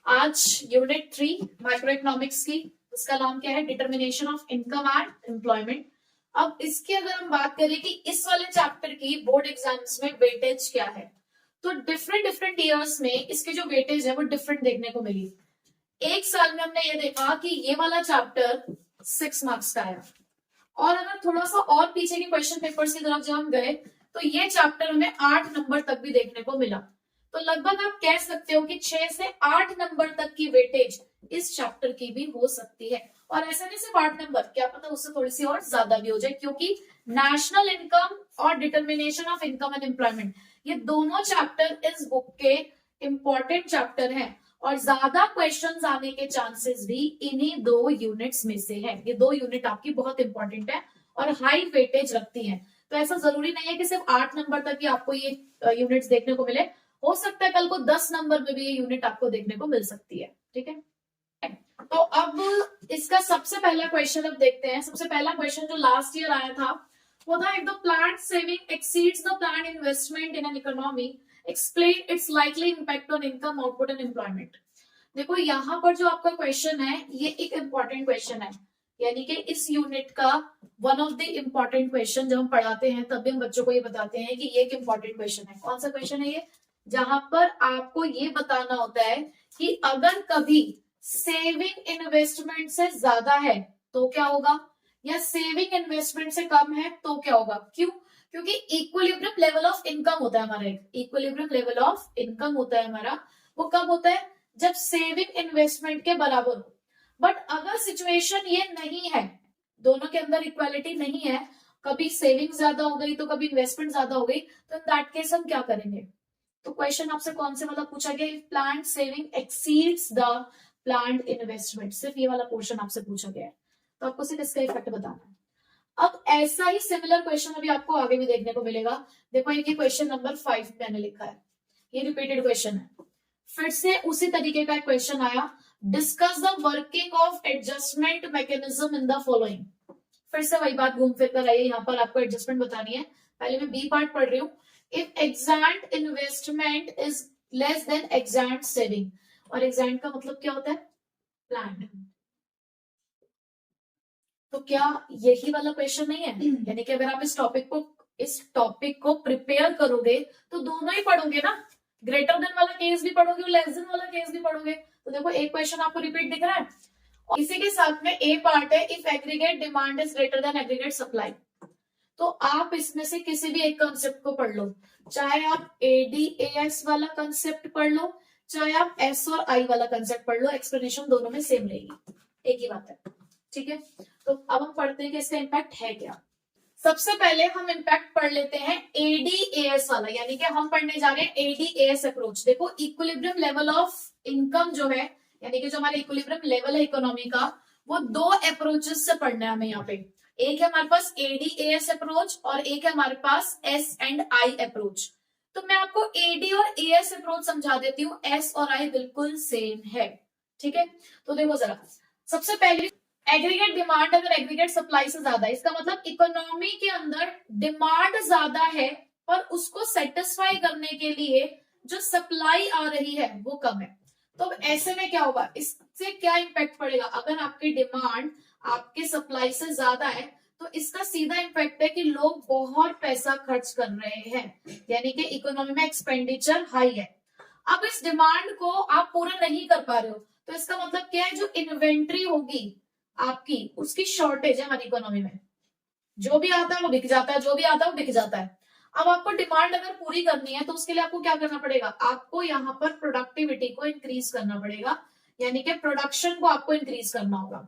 आज unit 3 micro economics की, इसका नाम क्या है, determination of income and employment. अब इसकी अगर हम बात करें कि इस वाले चैप्टर की बोर्ड एग्जाम्स में वेटेज क्या है, तो डिफरेंट डिफरेंट ईयर्स में इसके जो वेटेज है वो डिफरेंट देखने को मिली। एक साल में हमने ये देखा कि ये वाला चैप्टर 6 मार्क्स का आया, और अगर थोड़ा सा और पीछे के क्वेश्चन पेपर्स की तरफ जब हम गए तो ये चैप्टर हमें 8 नंबर तक भी देखने को मिला। तो लगभग आप कह सकते हो कि 6 से 8 नंबर तक की वेटेज इस चैप्टर की भी हो सकती है। और ऐसा नहीं सिर्फ 8 नंबर, क्या पता उससे थोड़ी सी और ज्यादा भी हो जाए, क्योंकि नेशनल इनकम और determination of income and employment ये दोनों चैप्टर इस बुक के इंपॉर्टेंट चैप्टर हैं, और ज्यादा क्वेश्चंस आने के चांसेस भी इन्हीं 2 यूनिट्स में से है। ये 2 यूनिट आपकी बहुत इंपॉर्टेंट है और हाई वेटेज रखती है। तो ऐसा जरूरी नहीं है कि सिर्फ 8 नंबर तक ही आपको ये यूनिट्स देखने को मिले, हो सकता है कल को 10 नंबर में भी ये यूनिट आपको देखने को मिल सकती है। ठीक है, तो अब इसका सबसे पहला क्वेश्चन अब देखते हैं। सबसे पहला क्वेश्चन जो लास्ट ईयर आया था वो था, if the planned saving exceeds the planned investment in an economy, explain it's likely impact on income, output and employment. देखो यहाँ पर जो आपका क्वेश्चन है ये एक इंपॉर्टेंट क्वेश्चन है, यानी कि इस यूनिट का one of the important question. जब हम पढ़ाते हैं तब भी हम बच्चों को ये बताते हैं कि ये एक इंपॉर्टेंट क्वेश्चन है। कौन सा क्वेश्चन है ये, जहां पर आपको ये बताना होता है कि अगर कभी सेविंग इन्वेस्टमेंट से ज्यादा है तो क्या होगा, या सेविंग इन्वेस्टमेंट से कम है तो क्या होगा। क्यों? क्योंकि इक्विलिब्रियम लेवल ऑफ इनकम होता है हमारा, एक इक्विलिब्रियम लेवल ऑफ इनकम होता है हमारा, वो कब होता है, जब सेविंग इन्वेस्टमेंट के बराबर हो। बट अगर सिचुएशन ये नहीं है, दोनों के अंदर इक्वालिटी नहीं है, कभी सेविंग ज्यादा हो गई तो कभी इन्वेस्टमेंट ज्यादा हो गई, तो इन दैट केस हम क्या करेंगे। तो क्वेश्चन आपसे कौन से वाला पूछा गया, if plant saving exceeds the plant investment, सिर्फ ये वाला पोर्शन आपसे पूछा गया है, तो आपको सिर्फ इसका इफेक्ट बताना है। अब ऐसा ही सिमिलर क्वेश्चन अभी आपको आगे भी देखने को मिलेगा। देखो ये क्वेश्चन नंबर 5 मैंने लिखा है, ये रिपीटेड क्वेश्चन है। फिर से उसी तरीके का क्वेश्चन आया, discuss the working of adjustment mechanism in the following. फिर से वही बात घूम फिर कर आई है, यहाँ पर आपको एडजस्टमेंट बतानी है। पहले मैं बी पार्ट पढ़ रही हूँ। If exact investment is less than exact saving, और एग्जैक्ट का मतलब क्या होता है, प्लान्ड। तो क्या यही वाला क्वेश्चन नहीं है, यानी कि अगर आप इस टॉपिक को प्रिपेयर करोगे तो दोनों ही पढ़ोगे ना, ग्रेटर देन वाला केस भी पढ़ोगे और लेस देन वाला केस भी पढ़ोगे। तो देखो एक क्वेश्चन आपको रिपीट दिख रहा है, और इसी के साथ में ए पार्ट है, if aggregate demand is greater then aggregate supply. तो आप इसमें से किसी भी एक कंसेप्ट को पढ़ लो, चाहे आप एडीएएस वाला कंसेप्ट पढ़ लो, चाहे आप एस और आई वाला कंसेप्ट पढ़ लो, एक्सप्लेनेशन दोनों में सेम रहेगी, एक ही बात है। ठीक है, तो अब हम पढ़ते हैं कि इसका इम्पैक्ट है क्या। सबसे पहले हम इम्पैक्ट पढ़ लेते हैं एडीएएस वाला, यानी कि हम पढ़ने जा रहे हैं एडीएएस अप्रोच। देखो इक्विलिब्रियम लेवल ऑफ इनकम जो है, यानी कि जो हमारा इक्विलिब्रियम लेवल है इकोनॉमी का, वो 2 अप्रोचेस से पढ़ना है हमें यहाँ पे। एक है हमारे पास एडीएएस अप्रोच और एक है हमारे पास एस एंड आई अप्रोच। तो मैं आपको एडी और एएस अप्रोच समझा देती हूँ, एस और आई बिल्कुल सेम है। ठीक है, तो देखो जरा, सबसे पहले एग्रीगेट डिमांड अगर एग्रीगेट सप्लाई से ज्यादा है, इसका मतलब इकोनॉमी के अंदर डिमांड ज्यादा है पर उसको सेटिस्फाई करने के लिए जो सप्लाई आ रही है वो कम है। तो ऐसे में क्या होगा, इससे क्या इम्पैक्ट पड़ेगा, अगर आपकी डिमांड आपके सप्लाई से ज्यादा है तो इसका सीधा इम्पैक्ट है कि लोग बहुत पैसा खर्च कर रहे हैं, यानी कि इकोनॉमी में एक्सपेंडिचर हाई है। अब इस डिमांड को आप पूरा नहीं कर पा रहे हो, तो इसका मतलब क्या है, जो इन्वेंट्री होगी आपकी उसकी शॉर्टेज है हमारी इकोनॉमी में, जो भी आता है वो बिक जाता है, जो भी आता है वो बिक जाता है। अब आपको डिमांड अगर पूरी करनी है तो उसके लिए आपको क्या करना पड़ेगा, आपको यहाँ पर प्रोडक्टिविटी को इंक्रीज करना पड़ेगा, यानी कि प्रोडक्शन को आपको इंक्रीज करना होगा।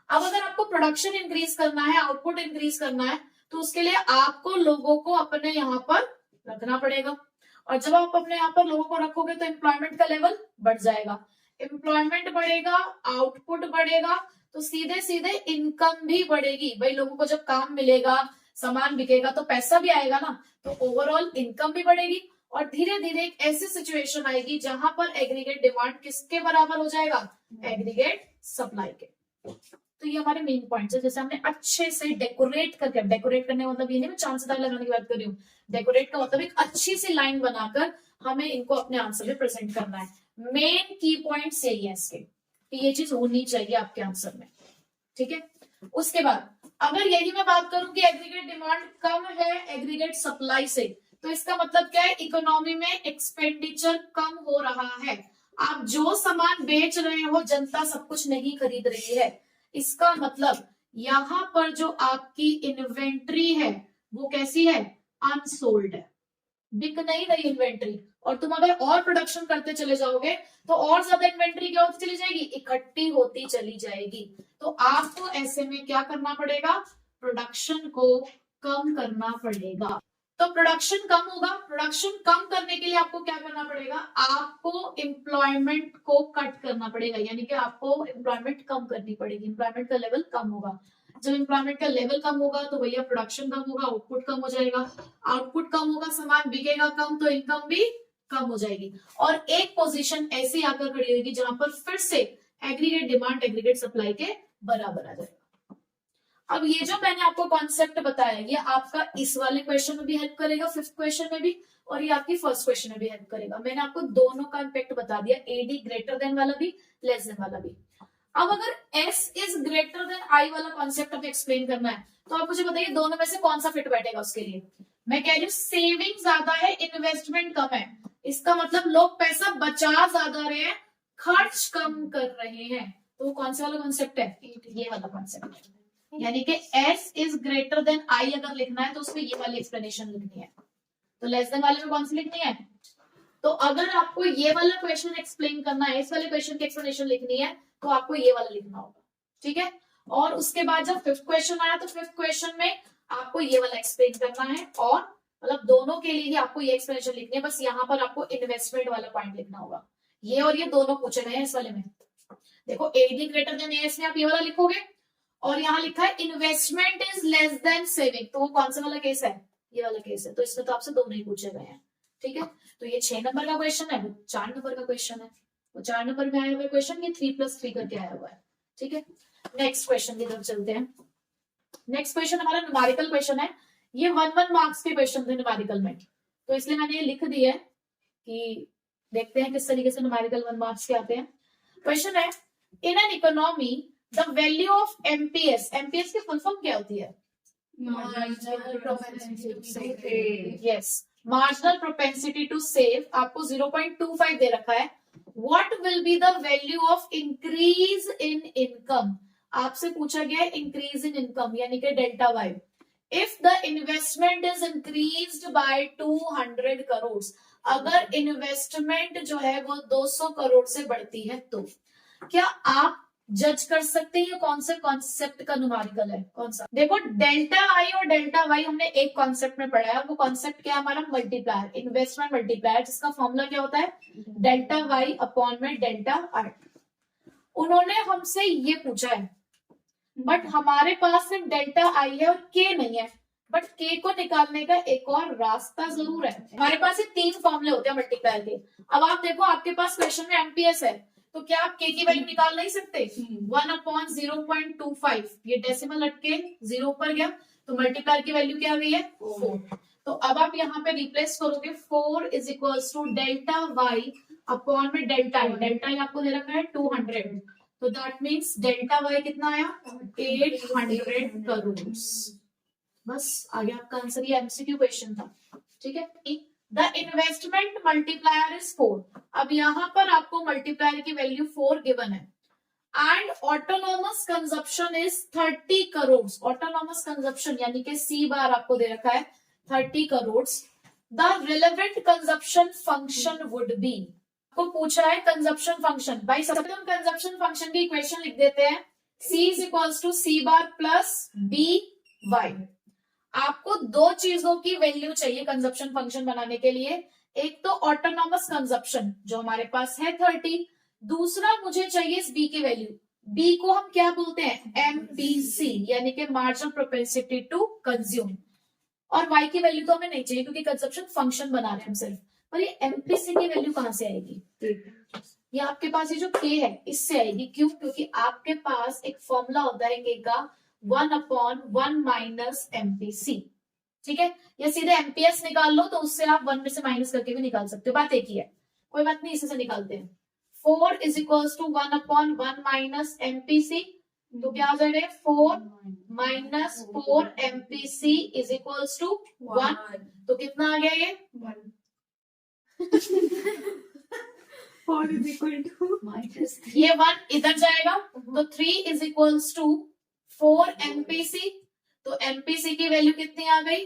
अब अगर आपको प्रोडक्शन इंक्रीज करना है, आउटपुट इंक्रीज करना है, तो उसके लिए आपको लोगों को अपने यहाँ पर रखना पड़ेगा, और जब आप अपने यहाँ पर लोगों को रखोगे तो एम्प्लॉयमेंट का लेवल बढ़ जाएगा, एम्प्लॉयमेंट बढ़ेगा, आउटपुट बढ़ेगा, तो सीधे सीधे इनकम भी बढ़ेगी। भाई लोगों को जब काम मिलेगा, सामान बिकेगा तो पैसा भी आएगा ना, तो ओवरऑल इनकम भी बढ़ेगी, और धीरे धीरे एक ऐसी सिचुएशन आएगी जहां पर एग्रीगेट डिमांड किसके बराबर हो जाएगा, एग्रीगेट सप्लाई के। तो ये हमारे मेन पॉइंट्स है, जैसे हमने अच्छे से डेकोरेट करके, डेकोरेट करने का मतलब ये नहीं मैं चांसदार लगाने की बात कर रही हूँ, डेकोरेट का मतलब एक अच्छी सी लाइन बनाकर हमें इनको अपने आंसर में प्रेजेंट करना है। मेन की पॉइंट यही है इसके कि ये चीज होनी चाहिए आपके आंसर में, ठीक है। उसके बाद अगर यही मैं बात करूं कि एग्रीगेट डिमांड कम है एग्रीगेट सप्लाई से, तो इसका मतलब क्या है, इकोनॉमी में एक्सपेंडिचर कम हो रहा है। आप जो सामान बेच रहे हो जनता सब कुछ नहीं खरीद रही है, इसका मतलब यहां पर जो आपकी इन्वेंट्री है वो कैसी है, अनसोल्ड है, बिक नहीं रही इन्वेंट्री। और तुम अगर और प्रोडक्शन करते चले जाओगे तो और ज्यादा इन्वेंट्री क्या होती चली जाएगी, इकट्ठी होती चली जाएगी। तो आपको ऐसे में क्या करना पड़ेगा, प्रोडक्शन को कम करना पड़ेगा। तो प्रोडक्शन कम होगा, प्रोडक्शन कम करने के लिए आपको क्या करना पड़ेगा, आपको एम्प्लॉयमेंट को कट करना पड़ेगा, यानी कि आपको एम्प्लॉयमेंट कम करनी पड़ेगी, एम्प्लॉयमेंट का लेवल कम होगा। जब एम्प्लॉयमेंट का लेवल कम होगा तो भैया प्रोडक्शन कम होगा, आउटपुट कम हो जाएगा, आउटपुट कम होगा, सामान बिकेगा कम तो इनकम भी कम हो जाएगी। और एक पोजीशन ऐसी आकर खड़ी होगी जहां पर फिर से एग्रीगेट डिमांड एग्रीगेट सप्लाई के बराबर आ जाएगा। अब ये जो मैंने आपको कॉन्सेप्ट बताया ये आपका इस वाले क्वेश्चन में भी हेल्प करेगा, फिफ्थ क्वेश्चन में भी, और ये आपकी फर्स्ट क्वेश्चन में भी हेल्प करेगा। मैंने आपको दोनों का इम्पैक्ट बता दिया, एडी ग्रेटर देन वाला भी लेस देन वाला भी। अब अगर S is greater than I वाला कॉन्सेप्ट हमें एक्सप्लेन करना है तो आप मुझे बताइए दोनों में से कौन सा फिट बैठेगा उसके लिए। मैं कह रही हूँ सेविंग ज्यादा है इन्वेस्टमेंट कम है, इसका मतलब लोग पैसा बचा ज्यादा रहे हैं खर्च कम कर रहे हैं, तो वो कौन सा वाला कॉन्सेप्ट है, ये वाला कॉन्सेप्ट है। यानी कि S is greater than I अगर लिखना है तो उसमें ये वाली एक्सप्लेनेशन लिखनी है, तो लेस देन वाले में कौन सी लिखनी है। तो अगर आपको ये वाला क्वेश्चन एक्सप्लेन करना है, इस वाले क्वेश्चन की एक्सप्लेनेशन लिखनी है तो आपको ये वाला लिखना होगा, ठीक है। और उसके बाद जब फिफ्थ क्वेश्चन आया तो फिफ्थ क्वेश्चन में आपको ये वाला एक्सप्लेन करना है, और मतलब दोनों के लिए ही आपको ये एक्सप्लेनेशन लिखनी है, बस यहाँ पर आपको इन्वेस्टमेंट वाला पॉइंट लिखना होगा। ये और ये दोनों पूछे गए हैं इस वाले में। देखो एडी ग्रेटर देन एस में आप ये वाला लिखोगे, और यहाँ लिखा है investment is less than saving, तो वो कौन सा वाला केस है, ये वाला केस है। तो इसमें तो आपसे दोनों ही पूछे गए हैं, ठीक है। तो ये 6 नंबर का क्वेश्चन है, वो 4 नंबर का क्वेश्चन है, वो 4 नंबर में आया हुआ क्वेश्चन, ये 3+3 करके आया हुआ है, ठीक है। नेक्स्ट क्वेश्चन की तरफ चलते हैं। नेक्स्ट क्वेश्चन हमारा न्यूमेरिकल क्वेश्चन है, ये 1 मार्क्स के क्वेश्चन थे न्यूमेरिकल में, तो इसलिए मैंने ये लिख दिया है कि देखते हैं किस तरीके से न्यूमेरिकल 1 मार्क्स के आते हैं। क्वेश्चन है, in an economy the value of MPS, MPS की फुल फॉर्म क्या होती है, मार्जिनल प्रोपेंसिटी टू सेव, आपको 0.25 दे रखा है। What will be the value of increase in income, आपसे पूछा गया है इंक्रीज इन इनकम यानी कि delta Y. If the investment is increased by 200 crore, अगर इन्वेस्टमेंट जो है वो 200 करोड़ से बढ़ती है तो क्या आप जज कर सकते हैं कौन से कॉन्सेप्ट का न्यूमेरिकल है, कौन सा। देखो डेल्टा आई और डेल्टा वाई हमने एक कॉन्सेप्ट में पढ़ा है, वो कॉन्सेप्ट क्या है हमारा, मल्टीप्लायर, इन्वेस्टमेंट मल्टीप्लायर, जिसका फॉर्मूला क्या होता है, डेल्टा वाई अपॉन में डेल्टा आई। उन्होंने हमसे ये पूछा है, बट हमारे पास सिर्फ डेल्टा आई है और के नहीं है, बट के को निकालने का एक और रास्ता जरूर है। हमारे पास ये 3 फॉर्मूले होते हैं मल्टीप्लायर के। अब आप देखो आपके पास क्वेश्चन में एमपीएस है, तो क्या आप के की वैल्यू निकाल नहीं सकते, 1/0.25, ये डेसिमल हटके 0 पर गया, तो मल्टीप्लायर की वैल्यू क्या आ गई है 4। तो अब आप यहाँ पे रिप्लेस करोगे 4 is equals to delta Y upon में डेल्टा आई, डेल्टा आई आपको दे रखा है 200, तो दैट मीन्स डेल्टा वाई कितना आया 800 करोड़। बस आगे आपका आंसर, ये एमसीक्यू क्वेश्चन था, ठीक है। द इन्वेस्टमेंट मल्टीप्लायर इज 4, अब यहां पर आपको मल्टीप्लायर की वैल्यू 4 गिवन है, and autonomous consumption is 30 crore. Autonomous consumption यानी कि सी बार आपको दे रखा है 30 crore. The relevant consumption function would be, को पूछा है कंजप्शन फंक्शन, भाई सबसे हम कंजप्शन फंक्शन की इक्वेशन लिख देते हैं, C is equals to C bar plus B Y. आपको 2 चीजों की वैल्यू चाहिए कंजप्शन फंक्शन बनाने के लिए, एक तो ऑटोनॉमस कंजप्शन जो हमारे पास है 30, दूसरा मुझे चाहिए इस बी की वैल्यू, बी को हम क्या बोलते हैं एमपीसी यानी कि मार्जिनल प्रोपेंसिटी टू कंज्यूम, और वाई की वैल्यू तो हमें नहीं चाहिए क्योंकि कंजप्शन फंक्शन बना रहे हैं हम सिर्फ, पर ये एमपीसी की वैल्यू कहां से आएगी, ये आपके पास ये जो के है इससे आएगी। क्यों, क्योंकि आपके पास एक फॉर्मूला होता है के का 1/1 माइनस एमपीसी, ठीक है। या सीधे एमपीएस निकाल लो तो उससे आप 1 में से माइनस करके भी निकाल सकते हो, बात एक ही है, कोई बात नहीं, इसी से निकालते हैं। 4 is equals to 1/1 minus MPC, तो क्या आ जाएगा 4 minus 4 MPC is equals to 1, तो कितना आ गया ये 4 is equal to ये 1 इधर जाएगा, तो 3 इज इक्वल्स टू 4 एमपीसी, तो एमपीसी की वैल्यू कितनी आ गई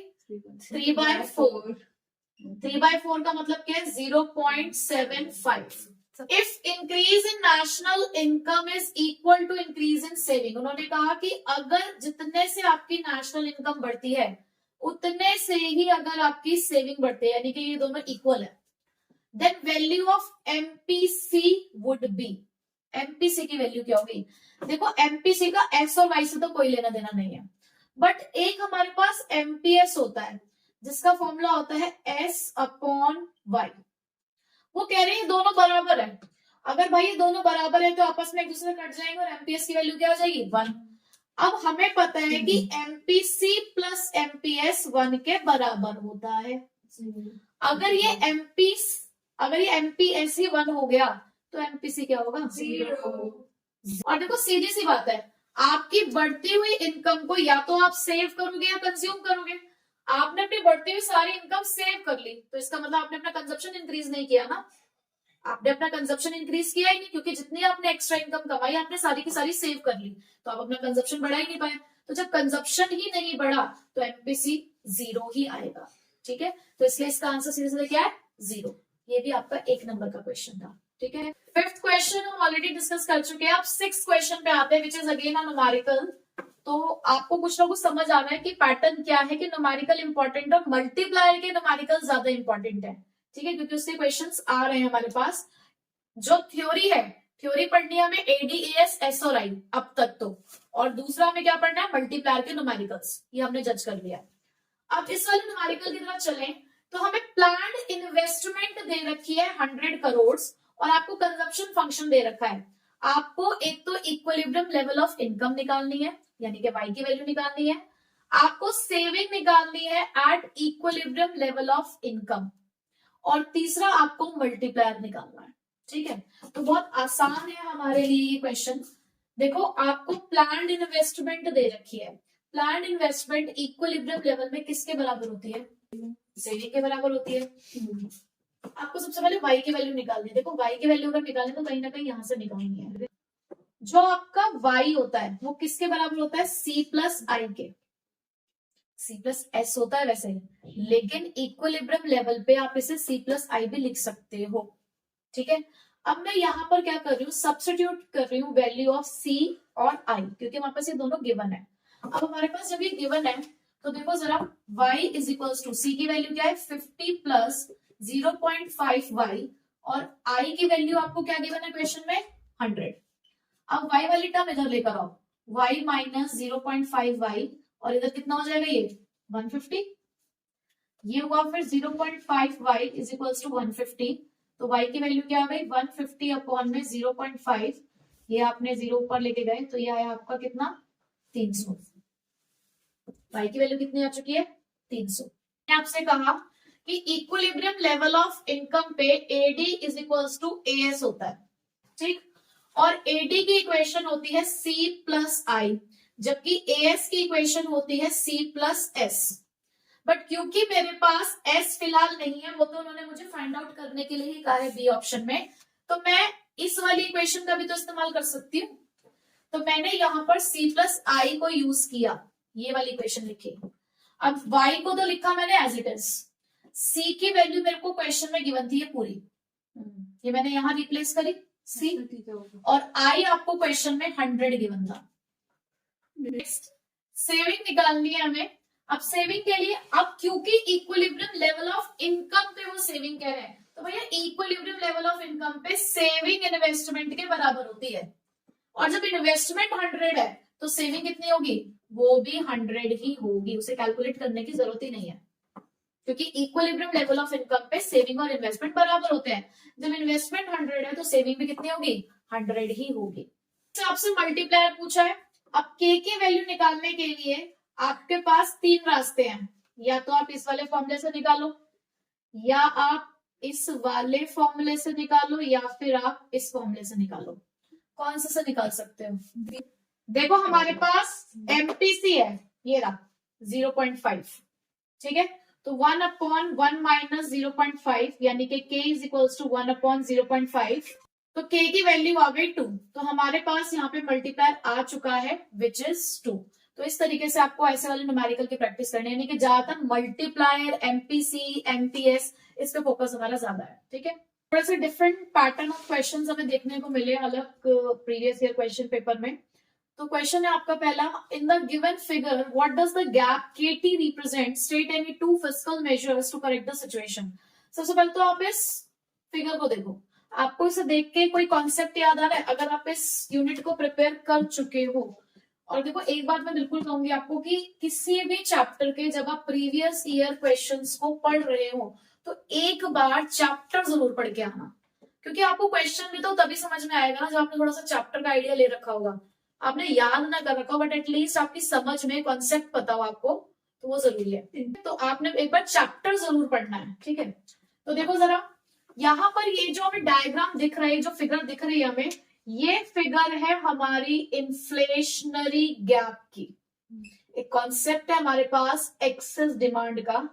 3/4, 3/4 का मतलब क्या है 0.75। If increase in national income is equal to increase in saving, उन्होंने कहा कि अगर जितने से आपकी नेशनल इनकम बढ़ती है उतने से ही अगर आपकी सेविंग बढ़ती है, यानी कि ये दोनों इक्वल है, then value of MPC would be, MPC की वैल्यू क्या होगी। देखो एमपीसी का एक्स और वाई से तो कोई लेना देना नहीं है, बट एक हमारे पास एमपीएस होता है जिसका फॉर्मूला होता है S/Y। वो कह रहे हैं दोनों बराबर है, अगर भाई ये दोनों बराबर है तो आपस में एक दूसरे से कट जाएंगे और एमपीएस की वैल्यू क्या आ जाएगी 1। अब हमें पता है कि एमपीसी प्लस एमपीएस 1 के बराबर होता है। अगर ये एमपीएस ही 1 हो गया तो एमपीसी क्या होगा 0। और देखो सीधी सी बात है, आपकी बढ़ती हुई इनकम को या तो आप सेव करोगे या कंज्यूम करोगे। आपने अपनी बढ़ती हुई सारी इनकम सेव कर ली तो इसका मतलब आपने अपना कंजप्शन इंक्रीज नहीं किया ना, आपने अपना कंजप्शन इंक्रीज किया ही नहीं, क्योंकि जितनी आपने एक्स्ट्रा इनकम कमाई आपने सारी की सारी सेव कर ली, तो आप अपना कंजप्शन बढ़ा ही नहीं पाए। तो जब कंजप्शन ही नहीं बढ़ा तो एमपीसी 0 ही आएगा। ठीक है, तो इसलिए इसका आंसर सीधे सीधे क्या है 0। ये भी आपका 1 नंबर का क्वेश्चन था। ठीक है, 5th क्वेश्चन हम ऑलरेडी डिस्कस कर चुके हैं। अब 6th क्वेश्चन पे आते हैं, which is again a numerical. तो आपको कुछ ना कुछ समझ आ रहा है कि पैटर्न क्या है, कि न्यूमेरिकल इंपॉर्टेंट और मल्टीप्लायर के न्यूमेरिकल ज्यादा इंपॉर्टेंट है। ठीक है, क्योंकि उसके क्वेश्चंस आ रहे हैं हमारे पास। जो थ्योरी है, थ्योरी पढ़नी है हमें एडीएएस एस और आई अब तक तो, और दूसरा हमें क्या पढ़ना है मल्टीप्लायर के न्यूमेरिकल्स, ये हमने जज कर लिया। अब इस वाले न्यूमेरिकल की तरफ चलें तो हमें प्लान्ड इन्वेस्टमेंट दे रखी है 100 करोड़ और आपको कंजप्शन फंक्शन दे रखा है। आपको एक तो इक्विलिब्रियम लेवल ऑफ इनकम निकालनी है, यानी कि वाई की वैल्यू निकालनी है, आपको सेविंग निकालनी है at equilibrium level of income, और तीसरा आपको मल्टीप्लायर निकालना है। ठीक है, तो बहुत आसान है हमारे लिए ये क्वेश्चन। देखो आपको प्लान्ड इन्वेस्टमेंट दे रखी है, प्लान्ड इन्वेस्टमेंट इक्विलिब्रियम लेवल में किसके बराबर होती है सेविंग के बराबर होती है। आपको सबसे पहले वाई की वैल्यू निकालनी है। देखो वाई की वैल्यू अगर निकालनी तो कहीं ना कहीं यहां से निकालनी है। जो आपका वाई होता है वो किसके बराबर होता है सी प्लस आई के, सी प्लस एस होता है वैसे, लेकिन इक्विलिब्रियम लेवल पे आप इसे सी प्लस आई भी लिख सकते हो। ठीक है, अब मैं यहां पर क्या कर रही हूँ सब्स्टिट्यूट कर रही हूँ वैल्यू ऑफ सी और आई, क्योंकि हमारे पास ये दोनों गिवन है। अब हमारे पास जब ये गिवन है तो देखो जरा y इज इक्वल्स टू सी की वैल्यू क्या है 50 प्लस 0.5y, और i की वैल्यू आपको क्या गिवन है क्वेश्चन में 100। अब y वाली टर्म इधर लेकर आओ, y माइनस 0.5y, और इधर कितना हो जाएगा ये 150, ये हुआ फिर 0.5y इज इक्वल्स टू 150, तो y की वैल्यू क्या आ गई 150 अपॉन में 0.5, ये आपने 0 ऊपर लेके गए तो ये आया आपका कितना 300। y की वैल्यू कितनी आ चुकी है 300। मैंने आपसे कहा कि इक्विलिब्रियम लेवल ऑफ इनकम पे AD is equals to AS होता है। ठीक, और एडी की इक्वेशन होती है सी प्लस आई, जबकि एएस की इक्वेशन होती है सी प्लस एस। बट क्योंकि मेरे पास एस फिलहाल नहीं है, वो तो उन्होंने मुझे फाइंड आउट करने के लिए ही कहा है बी ऑप्शन में, तो मैं इस वाली इक्वेशन का भी तो इस्तेमाल कर सकती हूँ। तो मैंने यहां पर सी प्लस आई को यूज किया, ये वाली इक्वेशन लिखी। अब y को तो लिखा मैंने एज इट इज, c की वैल्यू मेरे को क्वेश्चन में गिवन थी ये पूरी, ये मैंने यहां रिप्लेस करी c, और i आपको क्वेश्चन में 100 गिवन था। नेक्स्ट सेविंग निकालनी है हमें। अब सेविंग के लिए, अब क्योंकि इक्विलिब्रियम लेवल ऑफ इनकम पे वो सेविंग कह रहे हैं, तो भैया इक्विलिब्रियम लेवल ऑफ इनकम पे सेविंग इन्वेस्टमेंट के बराबर होती है, और जब इन्वेस्टमेंट 100 है तो सेविंग कितनी होगी वो भी 100 ही होगी, उसे कैलकुलेट करने की जरूरत ही नहीं है, क्योंकि इक्विलिब्रियम लेवल ऑफ इनकम पे सेविंग और इन्वेस्टमेंट बराबर होते हैं। जब इन्वेस्टमेंट 100 है तो सेविंग भी कितनी होगी 100 ही होगी। तो आपसे मल्टीप्लायर पूछा है। अब के की वैल्यू निकालने के लिए आपके पास 3 रास्ते हैं, या तो आप इस वाले फॉर्मूले से निकालो, या आप इस वाले फॉर्मूले से निकालो या फिर आप इस फॉर्मूले से निकालो, कौन से निकाल सकते हो? देखो हमारे पास एमपीसी है, ये रहा 0.5, ठीक है, तो 1/1 माइनस 0.5 यानी कि k इज इक्वल्स टू 1/0.5, तो k की वैल्यू आ गई 2, तो हमारे पास यहाँ पे मल्टीप्लायर आ चुका है विच इज 2। तो इस तरीके से आपको ऐसे वाले न्यूमेरिकल की प्रैक्टिस करनी है, यानी कि ज्यादातर मल्टीप्लायर, एमपीसी, एमपीएस, इस पे फोकस हमारा ज्यादा है, ठीक है। थोड़ा सा डिफरेंट पैटर्न ऑफ क्वेश्चंस हमें देखने को मिले अलग प्रीवियस ईयर क्वेश्चन पेपर में। तो क्वेश्चन है आपका पहला, in the given figure what does the gap KT represent, state any two fiscal measures to correct the situation. सबसे पहले तो आप इस फिगर को देखो, आपको इसे देख के कोई कॉन्सेप्ट याद आ रहा है? अगर आप इस यूनिट को प्रिपेयर कर चुके हो, और देखो एक बात मैं बिल्कुल कहूंगी आपको कि किसी भी चैप्टर के जब आप प्रीवियस ईयर क्वेश्चंस को पढ़ रहे हो तो एक बार चैप्टर जरूर पढ़ के आना, क्योंकि आपको क्वेश्चन भी तो तभी समझ में आएगा ना जब आपने थोड़ा सा चैप्टर का आइडिया ले रखा होगा। आपने याद ना कर रखा बट एटलीस्ट आपकी समझ में कॉन्सेप्ट पता हो आपको, तो वो जरूरी है। तो आपने एक बार चैप्टर जरूर पढ़ना है, ठीक है। तो देखो जरा यहाँ पर ये जो हमें डायग्राम दिख रहा है, जो फिगर दिख रही है हमें, ये फिगर है हमारी इन्फ्लेशनरी गैप की। एक कॉन्सेप्ट है हमारे पास एक्सेस डिमांड का,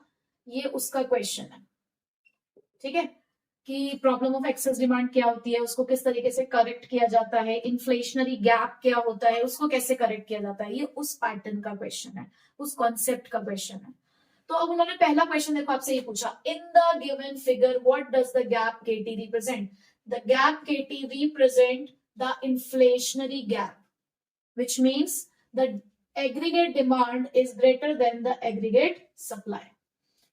ये उसका क्वेश्चन है, ठीक है, कि प्रॉब्लम ऑफ एक्सेस डिमांड क्या होती है, उसको किस तरीके से करेक्ट किया जाता है, इन्फ्लेशनरी गैप क्या होता है, उसको कैसे करेक्ट किया जाता है, ये उस पैटर्न का क्वेश्चन है, उस कॉन्सेप्ट का क्वेश्चन है। तो अब उन्होंने पहला क्वेश्चन देखो आपसे ये पूछा, in the given figure what does the gap KT represent. The gap KT represent the inflationary gap, which means the aggregate demand is greater than the aggregate supply,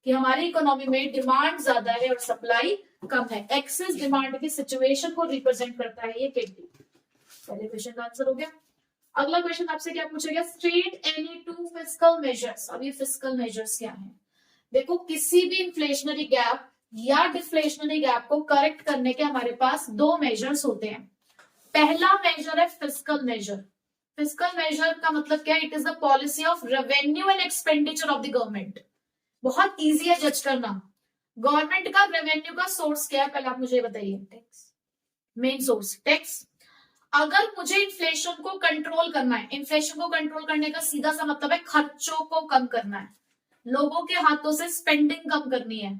कि हमारी इकोनॉमी में डिमांड ज्यादा है और सप्लाई कम है। Excess demand की situation को represent करता है ये केटी। पहले क्वेश्चन का आंसर हो गया। अगला क्वेश्चन आपसे क्या पूछा गया, state any two fiscal measures. अब ये फिस्कल मेजर्स क्या है? देखो किसी भी इन्फ्लेशनरी गैप या डिफ्लेशनरी गैप को करेक्ट करने के हमारे पास दो मेजर्स होते हैं। पहला मेजर है फिस्कल मेजर। फिस्कल मेजर का मतलब क्या है? It is the policy of revenue and expenditure of the government. बहुत इजी है जज करना। गवर्नमेंट का रेवेन्यू का सोर्स क्या है, पहले आप मुझे बताइए। Tax, main source tax. अगर मुझे इन्फ्लेशन को कंट्रोल करना है, इन्फ्लेशन को कंट्रोल करने का सीधा सा मतलब है खर्चों को कम करना है, लोगों के हाथों से स्पेंडिंग कम करनी है,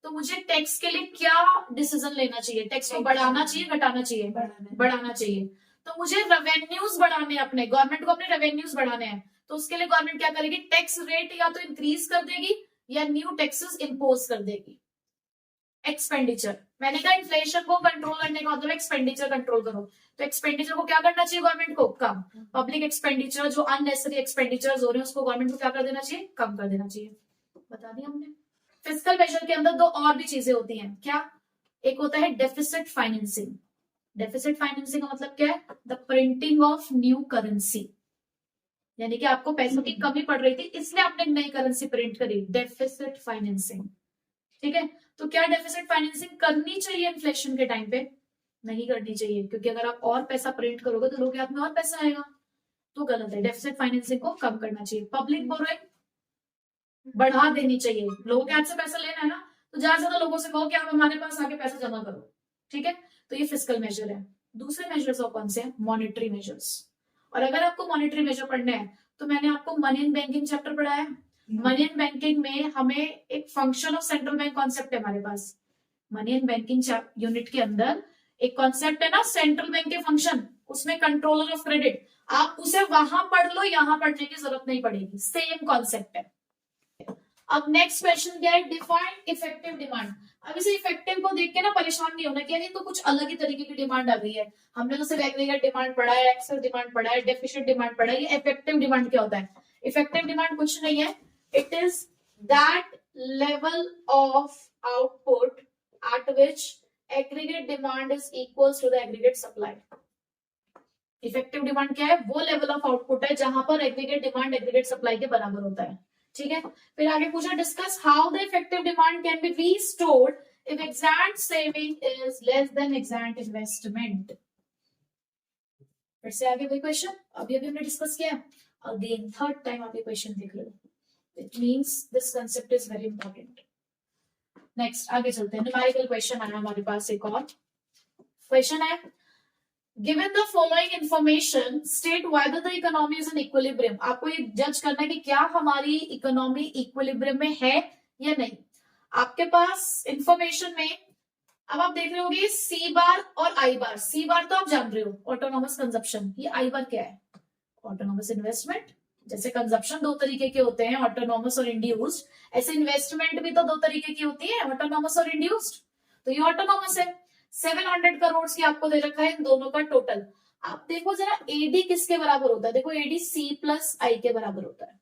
तो मुझे टैक्स के लिए क्या डिसीजन लेना चाहिए? टैक्स को बढ़ाना चाहिए, घटाना चाहिए? बढ़ाना चाहिए। तो मुझे रेवेन्यूज बढ़ाने हैं, अपने गवर्नमेंट को अपने रेवेन्यूज बढ़ाने हैं, तो उसके लिए गवर्नमेंट क्या करेगी? टैक्स रेट या तो इंक्रीज कर देगी या न्यू टैक्सेस इंपोज कर देगी। एक्सपेंडिचर, मैंने कहा इन्फ्लेशन को कंट्रोल करने का मतलब एक्सपेंडिचर कंट्रोल करो, तो एक्सपेंडिचर को क्या करना चाहिए गवर्नमेंट को? कम। पब्लिक एक्सपेंडिचर, जो अननेसेसरी एक्सपेंडिचर हो रहे हैं, उसको गवर्नमेंट को क्या कर देना चाहिए? कम कर देना चाहिए। बता दिया हमने। फिस्कल मेजर के अंदर दो और भी चीजें होती हैं, क्या? एक होता है डेफिसिट फाइनेंसिंग। डेफिसिट फाइनेंसिंग का मतलब क्या है? The printing of new currency, यानी कि आपको पैसों की कमी पड़ रही थी इसलिए आपने नई करेंसी प्रिंट करी, डेफिसिट फाइनेंसिंग, ठीक है। तो क्या डेफिसिट फाइनेंसिंग करनी चाहिए इन्फ्लेशन के टाइम पे? नहीं करनी चाहिए, क्योंकि अगर आप और पैसा प्रिंट करोगे तो लोगों के हाथ में और पैसा आएगा, तो गलत है। डेफिसिट फाइनेंसिंग को कम करना चाहिए। पब्लिक बोरोइंग बढ़ा देनी चाहिए, लोगों के हाथ से पैसा लेना है ना, तो ज्यादा से ज्यादा लोगों से कहो कि आप हमारे पास आके पैसा जमा करो, ठीक है। तो ये फिस्कल मेजर है। दूसरे मेजर्स और कौन से हैं? Monetary measures. और अगर आपको मॉनेटरी मेजर पढ़ने हैं तो मैंने आपको मनी एंड बैंकिंग चैप्टर पढ़ाया है। मनी एंड बैंकिंग में हमें एक function of central bank concept है हमारे पास। मनी एंड बैंकिंग यूनिट के अंदर एक कॉन्सेप्ट है ना सेंट्रल बैंक के फंक्शन, उसमें कंट्रोलर ऑफ क्रेडिट। आप उसे वहां पढ़ लो, यहां पढ़ने की जरूरत नहीं पड़ेगी, सेम कॉन्सेप्ट है। अब नेक्स्ट क्वेश्चन क्या है? Define effective demand. अब इसे इफेक्टिव को देख के ना परेशान नहीं होना कि यानी तो कुछ अलग ही तरीके की डिमांड आ गई है। हमने तो सिर्फ एग्रीगेट डिमांड पढ़ा है, एक्सेस डिमांड पढ़ा है, डेफिसिट डिमांड पढ़ा है। ये इफेक्टिव डिमांड क्या होता है? इफेक्टिव डिमांड कुछ नहीं है, it is that level of output at which aggregate demand is equal to the aggregate supply. Effective demand क्या है? वो लेवल ऑफ आउटपुट है जहां पर एग्रीगेट डिमांड एग्रीगेट सप्लाई के बराबर होता है, ठीक है। फिर आगे पूछा, discuss how the effective demand can be restored if exact saving is less than exact investment. फिर से आगे वही क्वेश्चन अभी अभी हमने डिस्कस किया, अगेन थर्ड टाइम आप ये क्वेश्चन देख लो। It means this concept is very important. Next आगे चलते हैं, न्यूमेरिकल क्वेश्चन आया हमारे पास एक और क्वेश्चन है, given the following information state whether the economy is in equilibrium. आपको ये जज करना है कि क्या हमारी इकोनॉमी इक्विलिब्रियम में है या नहीं। आपके पास इंफॉर्मेशन में अब आप देख रहे होगे सी बार और आई बार। सी बार तो आप जान रहे हो ऑटोनॉमस कंजप्शन, ये आई बार क्या है, ऑटोनॉमस इन्वेस्टमेंट। जैसे कंजप्शन दो तरीके के होते हैं, ऑटोनॉमस और इंड्यूस्ड, ऐसे इन्वेस्टमेंट भी तो दो तरीके की होती है, ऑटोनॉमस और इंड्यूस्ड। तो ये ऑटोनॉमस है। 700 करोड़ की आपको दे रखा है इन दोनों का टोटल। आप देखो जरा एडी किसके बराबर होता है, देखो एडी सी प्लस आई के बराबर होता है,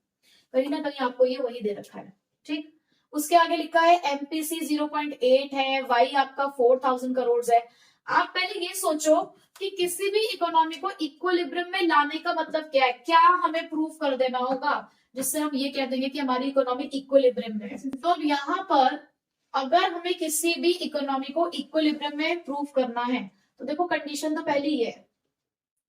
कहीं ना कहीं आपको ये वही दे रखा है। ठीक, उसके आगे लिखा है एमपीसी 0.8 है, वाई आपका 4000 करोड़ है। आप पहले ये सोचो कि किसी भी इकोनॉमी को इक्विलिब्रियम में लाने का मतलब क्या है, क्या हमें प्रूफ कर देना होगा जिससे हम ये कह देंगे कि हमारी इकोनॉमी इक्विलिब्रियम में है। तो अब यहाँ पर अगर हमें किसी भी इकोनॉमी को इक्विलिब्रियम में प्रूफ करना है तो देखो कंडीशन तो पहली ही है,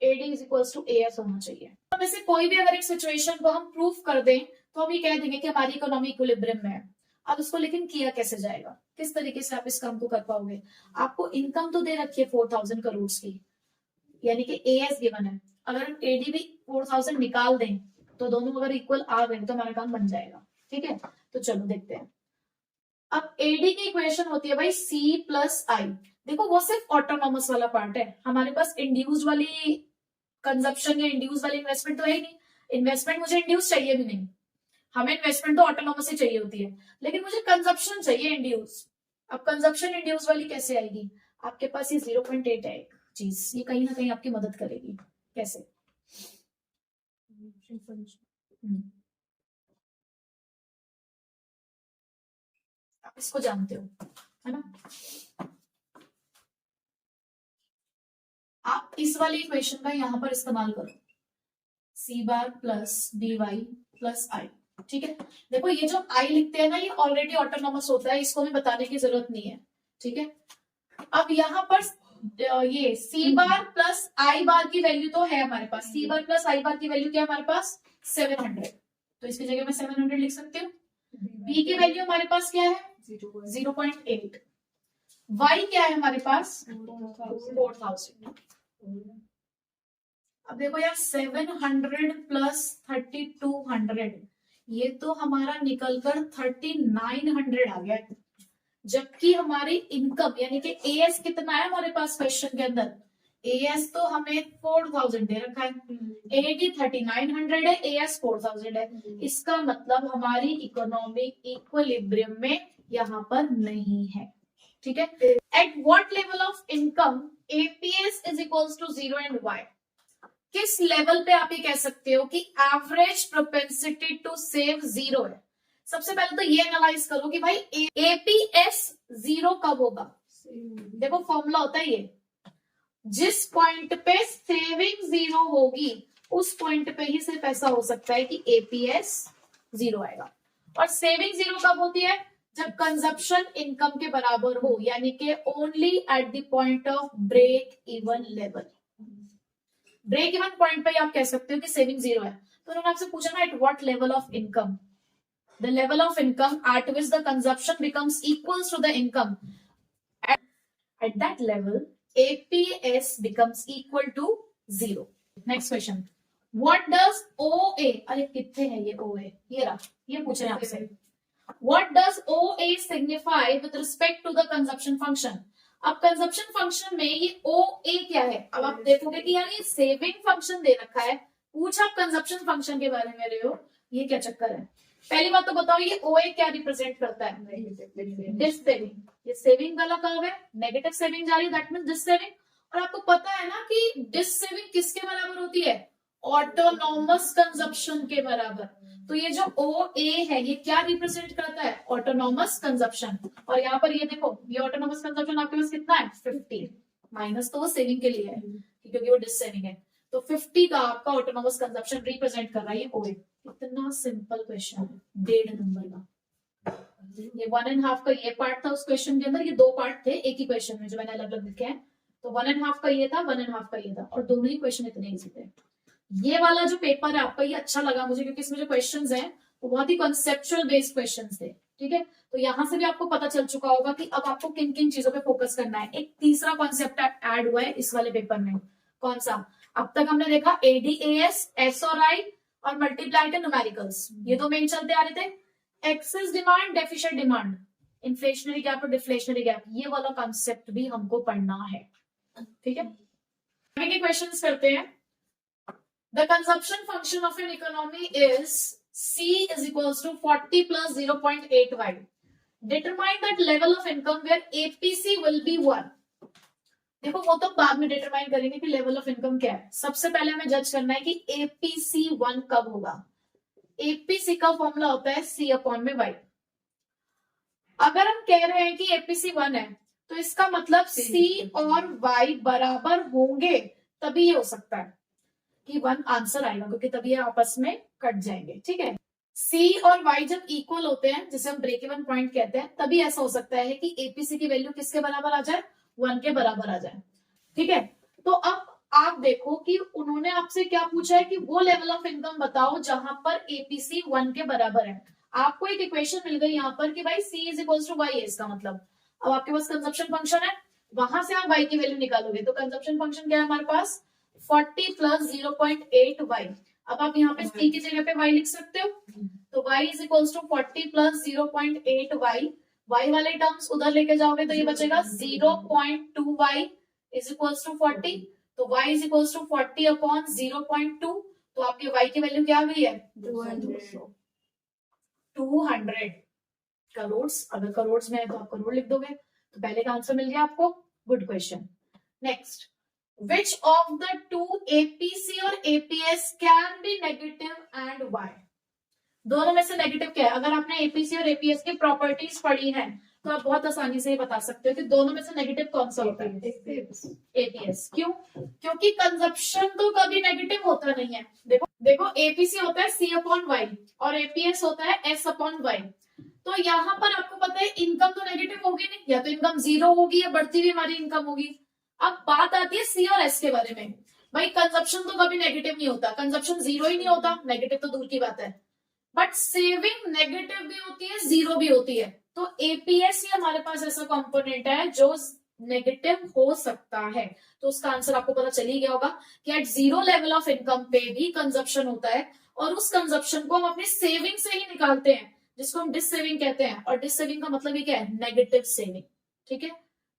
AD is equal to AS होना चाहिए। तो वैसे कोई भी अगर एक सिचुएशन को हम प्रूफ कर दें तो हम ये कह देंगे कि हमारी इकोनॉमी इक्विलिब्रियम में है। अब उसको लेकिन किया कैसे जाएगा, किस तरीके से आप इस काम को कर पाओगे। आपको इनकम तो दे रखी है 4000 करोड़ की, यानी कि AS गिवन है। अगर हम AD भी 4000 निकाल दें तो दोनों अगर इक्वल आ गए तो हमारा काम बन जाएगा। ठीक है, तो चलो देखते हैं। अब AD की इक्वेशन होती है भाई C प्लस आई। देखो वो सिर्फ ऑटोनॉमस वाला पार्ट है, हमारे पास इंड्यूस वाली कंजप्शन या इंड्यूस वाली इन्वेस्टमेंट तो है ही नहीं। इन्वेस्टमेंट मुझे इंड्यूस चाहिए भी नहीं, हमें इन्वेस्टमेंट तो ऑटोनॉमस ही चाहिए होती है, लेकिन मुझे कंजप्शन चाहिए इंड्यूस। अब कंजप्शन इंड्यूस वाली कैसे आएगी, आपके पास ये 0.8 है चीज, ये कहीं ना कहीं आपकी मदद करेगी। कैसे, आप इसको जानते हो है ना। आप इस वाली इक्वेशन का यहां पर इस्तेमाल करो, सी bar plus D Y plus आई। ठीक है, देखो ये जो आई लिखते हैं ना ये ऑलरेडी ऑटोनॉमस होता है, इसको हमें बताने की जरूरत नहीं है। ठीक है, अब यहाँ पर ये सी बार प्लस आई बार की वैल्यू तो है हमारे पास, सी बार प्लस आई बार की वैल्यू क्या है हमारे पास 700, तो इसकी जगह मैं 700 लिख सकती हूँ। बी की वैल्यू हमारे पास क्या है 0.8, वाई क्या है हमारे पास 4000। अब देखो यार 700 प्लस 3200 ये तो हमारा निकलकर 3900 आ गया, जबकि हमारी इनकम यानी कि एएस कितना है हमारे पास क्वेश्चन के अंदर, एएस तो हमें 4000 दे रखा है, एडी 3900 है, एएस 4000 है। इसका मतलब हमारी इकोनॉमिक इक्विलिब्रियम में यहाँ पर नहीं है। ठीक है, at what level of income APS is equals to 0 and Y. किस लेवल पे आप ये कह सकते हो कि एवरेज प्रोपेंसिटी टू सेव 0 है। सबसे पहले तो ये एनालाइज करो कि भाई एपीएस 0 कब होगा। देखो फॉर्मूला होता है ये, जिस पॉइंट पे सेविंग 0 होगी उस पॉइंट पे ही सिर्फ ऐसा हो सकता है कि एपीएस 0 आएगा। और सेविंग 0 कब होती है, जब कंजप्शन इनकम के बराबर हो, यानी कि only at the point of break even level. Break even point पे आप कह सकते हो कि सेविंग 0 है। तो उन्होंने आपसे पूछा ना eight what level of income, the level of income at which the consumption becomes equals to the income, at that level APS becomes equal to 0. Next question, what does OA, अरे कितने है ये OA, ये रहा, ये पूछ रहे हैं आपसे, what does OA signify with respect to the consumption function। अब कंजप्शन फंक्शन में ये OA क्या है। अब आप देखोगे कि यार ये सेविंग फंक्शन दे रखा है, पूछ आप कंजप्शन फंक्शन के बारे में रहे हो, ये क्या चक्कर है। पहली बात तो बताओ ये OA क्या रिप्रेजेंट करता है, डिस सेविंग। ये सेविंग वाला कर्व है, नेगेटिव सेविंग जा रही है, दैट मींस डिस सेविंग। और आपको पता है ना कि डिस सेविंग किसके बराबर होती है, ऑटोनॉमस कंजप्शन के बराबर। तो ये जो OA है ये क्या रिप्रेजेंट करता है, ऑटोनॉमस कंजप्शन। और यहाँ पर ये देखो ये ऑटोनॉमस कंजप्शन आपके पास कितना है 50, माइनस तो वो सेविंग के लिए है क्योंकि वो डिस सेविंग है। तो 50 का आपका ऑटोनॉमस कंजप्शन रिप्रेजेंट कर रहा है ये OA। इतना सिंपल क्वेश्चन है, 1.5 नंबर का। ये 1.5 का ये पार्ट था उस क्वेश्चन के अंदर, ये 2 पार्ट थे एक ही क्वेश्चन में जो मैंने अलग अलग लिखे हैं। तो 1.5 का ये था, 1.5 का ये था, और दोनों ही क्वेश्चन इतने इजी थे। ये वाला जो पेपर है आपका ये अच्छा लगा मुझे क्योंकि इसमें जो क्वेश्चंस हैं वो बहुत ही कॉन्सेप्चुअल बेस्ड क्वेश्चंस थे। ठीक है, तो यहां से भी आपको पता चल चुका होगा कि अब आपको किन किन चीजों पे फोकस करना है। एक तीसरा कॉन्सेप्ट ऐड हुआ है इस वाले पेपर में, कौन सा? अब तक हमने देखा एडीएएस, एस और आई और मल्टीप्लाई के न्यूमेरिकल्स, ये दो मेन चलते आ रहे थे। Excess demand, deficient demand, inflationary gap और डिफ्लेशनरी गैप, ये वाला कॉन्सेप्ट भी हमको पढ़ना है। ठीक है, आगे के क्वेश्चंस करते हैं। The consumption function of an economy is C is equals to 40 plus 0.8y. Determine that level of income where APC will be 1. देखो वो तो बाद में डिटरमाइन करेंगे कि लेवल ऑफ इनकम क्या है। सबसे पहले हमें जज करना है कि APC 1 कब होगा। APC का फॉर्मूला होता है C अपॉन में Y। अगर हम कह रहे हैं कि APC 1 है तो इसका मतलब C और Y बराबर होंगे, तभी ये हो सकता है कि 1 आंसर आएगा, क्योंकि तभी ये आपस में कट जाएंगे। ठीक है, C और Y जब इक्वल होते हैं, जिसे हम ब्रेक इवन पॉइंट कहते हैं, तभी ऐसा हो सकता है कि APC की वैल्यू किसके बराबर आ जाए, 1 के बराबर आ जाए। ठीक है, तो अब आप देखो कि उन्होंने आपसे क्या पूछा है कि वो लेवल ऑफ इनकम बताओ जहां पर APC 1 के बराबर है। आपको एक इक्वेशन मिल गई यहाँ पर कि भाई C is equal to Y है, इसका मतलब अब आपके पास कंजप्शन फंक्शन है, वहां से आप Y की वैल्यू निकालोगे। तो कंजप्शन फंक्शन क्या है हमारे पास, 40 प्लस 0.8y। अब आप यहाँ पे C की जगह पे Y लिख सकते हो, तो y is equals to 40 plus 0.8y। y वाले टर्म्स उधर लेके जाओगे तो ये बचेगा 0.2y इज इक्वल्स टू 40। तो y is equals to 40 upon 0.2, तो आपके y की वैल्यू क्या आ गई है, 200 करोड़। अगर करोड़ में है तो आप करोड़ लिख दोगे, तो पहले का आंसर मिल गया आपको। Good question. Next, which of the two APC और APS can be negative and why? दोनों में से नेगेटिव क्या है? अगर आपने APC और APS की प्रॉपर्टीज पढ़ी है तो आप बहुत आसानी से ये बता सकते हो कि दोनों में से नेगेटिव कौन सा होता है, APS। क्यों? क्योंकि कंजप्शन तो कभी नेगेटिव होता नहीं है। देखो APC होता है C अपॉन वाई और APS होता है S अपॉन वाई। तो यहाँ पर आपको पता है इनकम तो नेगेटिव होगी नहीं, या तो इनकम जीरो होगी या बढ़ती हुई हमारी इनकम होगी। अब बात आती है C और S के बारे में। भाई कंजप्शन तो कभी नेगेटिव नहीं होता, कंजप्शन जीरो ही नहीं होता, नेगेटिव तो दूर की बात है। बट सेविंग नेगेटिव भी होती है, जीरो भी होती है। तो एपीएस ही हमारे पास ऐसा कंपोनेंट है जो नेगेटिव हो सकता है। तो उसका आंसर आपको पता चल ही गया होगा कि at zero level of income पे भी कंजप्शन होता है, और उस कंजप्शन को हम अपनी सेविंग से ही निकालते हैं, जिसको हम डिस सेविंग कहते हैं। और डिस सेविंग का मतलब ये क्या है, नेगेटिव सेविंग। ठीक है,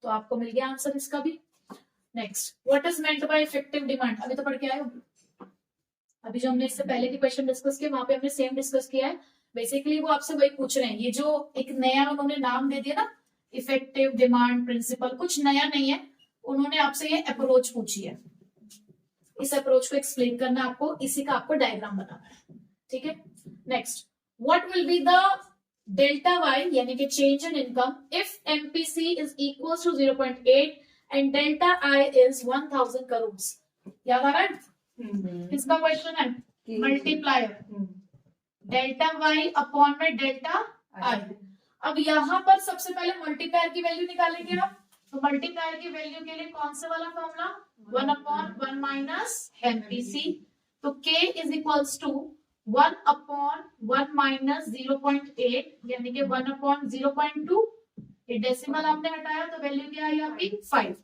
तो आपको मिल गया आंसर इसका भी। Next, what is meant by effective demand? अभी तो पढ़ के आए हो। अभी जो हमने इससे पहले के क्वेश्चन डिस्कस किए वहां पे हमने सेम डिस्कस किया है। बेसिकली वो आपसे वही पूछ रहे हैं, ये जो एक नया उन्होंने नाम दे दिया ना, इफेक्टिव डिमांड प्रिंसिपल, कुछ नया नहीं है, उन्होंने आपसे ये अप्रोच पूछी है। इस अप्रोच को एक्सप्लेन करना आपको, इसी का आपको डायग्राम बनाना है। ठीक है, next, what will be the delta Y यानी कि change in income if MPC is equal to 0.8 and delta I is 1000 crore. याद आ रहा है किसका क्वेश्चन है, मल्टीप्लायर डेल्टा वाई अपॉन में डेल्टा आई। अब यहाँ पर सबसे पहले मल्टीप्लायर की वैल्यू निकालेंगे आप। तो मल्टीप्लायर की वैल्यू के लिए कौन से वाला फॉर्मूला, 1 अपॉन 1 माइनस एमपीसी। तो k is equals to 1 upon 1 minus 0.8 यानी कि 1 अपॉन 0.2। ये डेसिमल आपने हटाया तो वैल्यू क्या आई आपकी 5।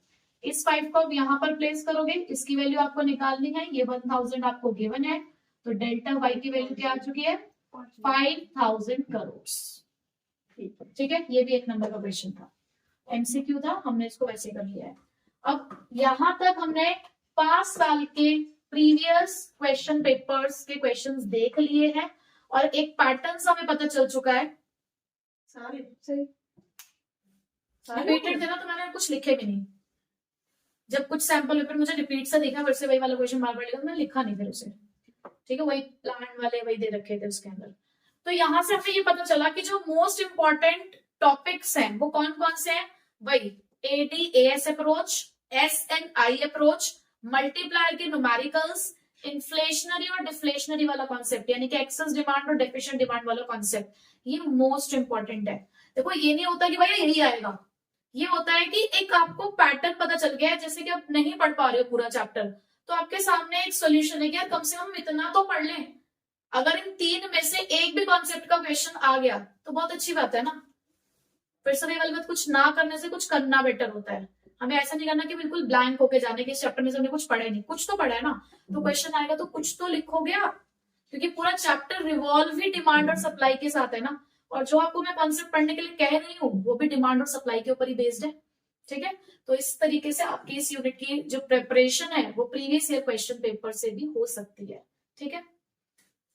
इस 5 को अब यहाँ पर प्लेस करोगे, इसकी वैल्यू आपको निकालनी है। ये 1000 आपको गिवन है, तो डेल्टा वाई की वैल्यू क्या आ चुकी है, 5000 करोड़। ठीक है, ये भी एक नंबर का क्वेश्चन था, एमसीक्यू था, हमने इसको वैसे कर लिया है। अब यहां तक हमने 5 साल के प्रीवियस क्वेश्चन पेपर्स के क्वेश्चंस देख लिए हैं और एक पैटर्न हमें पता चल चुका है। सारे सही रिपीटेड थे ना, तो मैंने कुछ लिखे भी नहीं। जब कुछ सैंपल पेपर मुझे रिपीट से दिखा, फिर से वही वाला क्वेश्चन बार बार लिखा, मैंने लिखा नहीं फिर उसे। ठीक है, वही प्लान वाले वही दे रखे थे उसके अंदर। तो यहां से हमें ये पता चला कि जो मोस्ट इंपॉर्टेंट टॉपिक्स हैं वो कौन कौन से हैं, वही एडीएएस अप्रोच, एसएनआई अप्रोच, मल्टीप्लायर के न्यूमेरिकल्स, इन्फ्लेशनरी और डिफ्लेशनरी वाला कॉन्सेप्ट यानी कि एक्सेस डिमांड और डेफिशिएंट डिमांड वाला कॉन्सेप्ट, ये मोस्ट इंपॉर्टेंट है। देखो ये नहीं होता कि भैया यही आएगा, ये होता है कि एक आपको पैटर्न पता चल गया है। जैसे कि आप नहीं पढ़ पा रहे हो पूरा चैप्टर, तो आपके सामने एक सोल्यूशन है कि यार कम से कम इतना तो पढ़ लें। अगर इन तीन में से एक भी कॉन्सेप्ट का क्वेश्चन आ गया तो बहुत अच्छी बात है ना। फिर से वही वाली बात, कुछ ना करने से कुछ करना बेटर होता है। हमें ऐसा नहीं करना कि बिल्कुल ब्लैंक होके जाने के, इस चैप्टर में से हमने कुछ पढ़ा ही नहीं, कुछ तो पढ़ा है ना, तो क्वेश्चन आएगा तो कुछ तो लिखोगे आप, क्योंकि पूरा चैप्टर रिवॉल्व ही डिमांड और सप्लाई के साथ है ना। और जो आपको मैं कॉन्सेप्ट पढ़ने के लिए कह रही हूँ वो भी डिमांड और सप्लाई के ऊपर ही बेस्ड है, ठीक है। तो इस तरीके से आपकी इस यूनिट की जो प्रिपरेशन है वो प्रीवियस ईयर क्वेश्चन पेपर से भी हो सकती है, ठीक है।